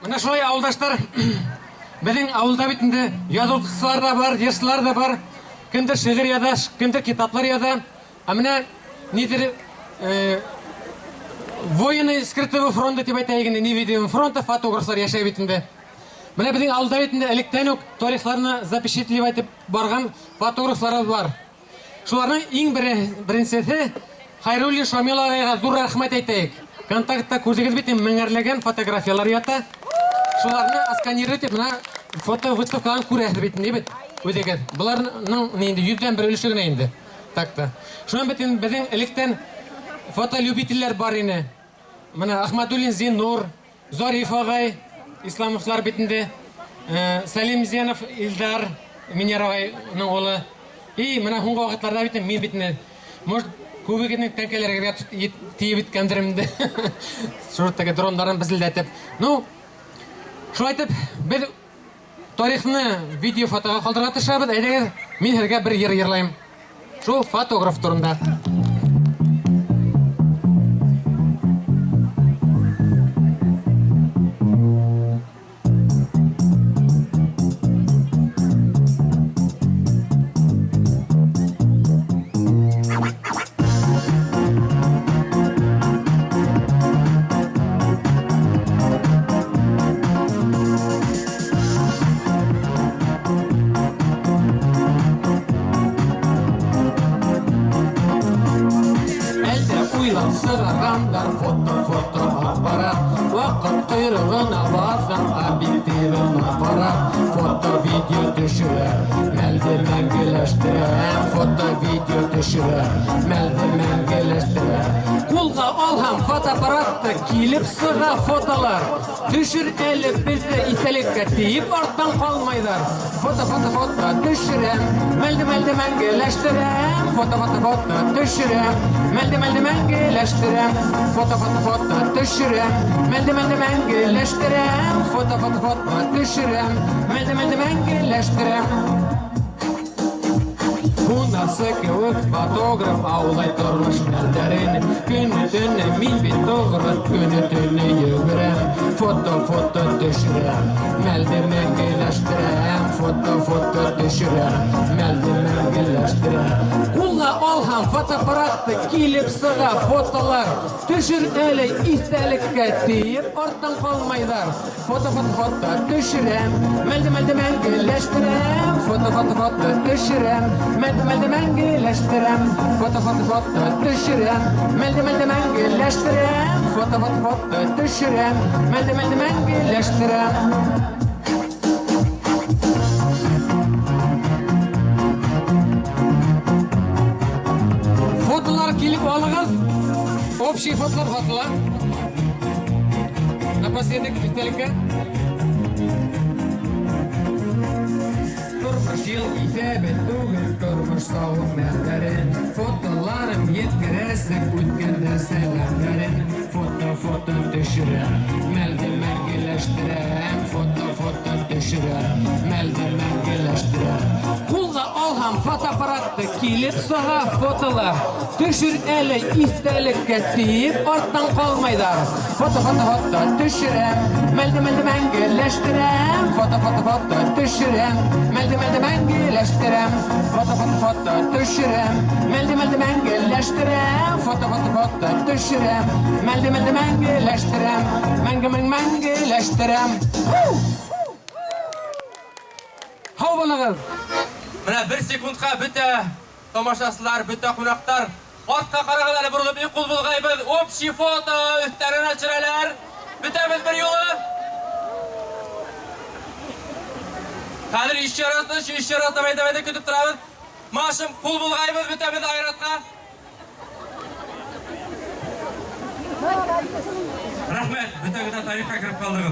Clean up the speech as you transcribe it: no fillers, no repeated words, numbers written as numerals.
Мына шулай ауылдаштар, біздің ауылда бетінде жазушылар да бар, жыршылар да бар. Кімдір шиғыр яза, кімдір китаплар яза. А мына нетер воины скрытого фронта деп айтайын, невидимого фронта фотографлар яшай бетінде. Мына біздің ауылда бетінде электен өк тарихларына запечатлеп айтып барған фотографлар бар. Шуларның ең біріншісі Хайрулли Шамил ағайға зор рахмет айтайық. Контактта көзегіз бетін міңгірлеген фотографиялар ята. Шуларны асканировать етіп, мына фото выставкаларын көрәсір бетін не бет өзегіз. Бұларның yüзден бір өлшігіне енді. Такта. Шуан бетін біздің электен фотолюбителер бар ені. Мына Ахмадуллин Зинур, Зориф ағай, исламовлар бетінде, Салим Зенов Илдар, Минер ағайның олы. И мына хуңға вақытларда бетін мен бетіне. Может, көбегінің тәңкелерге тиіп біткендірімді. Шұрттағы дрондарын бізілдетіп. Ну, шу айтып, біз тарихны видео фотоға қалдырға тышабыз. Әйдегі мен herге бір ерлайым. Шу фотограф тұрында. Сығырғандар фото аппарат, уақыт құйрығына басын объективін аппарат. Фото-видео түшірер, мәлді мәңгіліштірер. Фото-видео түшірер, мәлді мәңгіліштірер. Қолға алған фотоаппаратты келіп сыға фотолар. Түшір әлі бізді ителікке тейіп арттан қалмайдар. Фото түшірем, мәлді мәңгіліштірем. Фото түшірем, мәлді мәңгіліштірем. Фото түшірем, мәлді мәңгіліштірем. Фото түшірем, мәлді мәңгіліштірем. Bunası kıvık fotograf ağlay durmuş melderin. Günü tünü min bir doğru günü tünü yürürem. Foto düşürem, meldi mengileştirem. Foto düşürem, meldi mengileştirem. Kulla alhan fotoapparatı kilip sığa fotolar. Düşür öyle istelikке deyip ortadan kalmaylar. Foto düşürem, meldi mengileştirem. Foto düşürem, meldi mengileştirem. Foto düşürem, meldi mengileştirem. Foto düşürem, meldi mengileştirem. Fotolar kilip alığız. Общий fotolar. Напоследок истеликке. Durmuş yıl isabet tuğun, durmuş sağım mellerin. Fotolarım yetkirəsik, ütkəndə sələmlərin. Foto düşürəm, meldi mengileştirəm. Foto düşürəm, meldi mengileştirəm. Kulda alham fotoapparatı kilip sağa fotolar. Düşür əli istelikке deyip ortadan kalmaydar. Foto düşürəm, meldi mengileştirəm. Foto düşürəm, meldi mengileştirem. Foto düşürem, meldi mengileştirem. Foto düşürem, meldi mengileştirem. Mengileştirem. Hau bolağız. Mına bir sekundqa büte tomaşasılar, büte qonaqtar ortqa qarag'alar burilib uyqul bulg'aybiz. Общий foto üstlerini açıralar. Bütemiz bir yolu. Kadir iş yarasını şu iş yarasını mayda kütüp turamiz. Maşım pul bulg'aybiz bütemiz ayratqa. Rahmet, büte tarixqa kirib qoldik.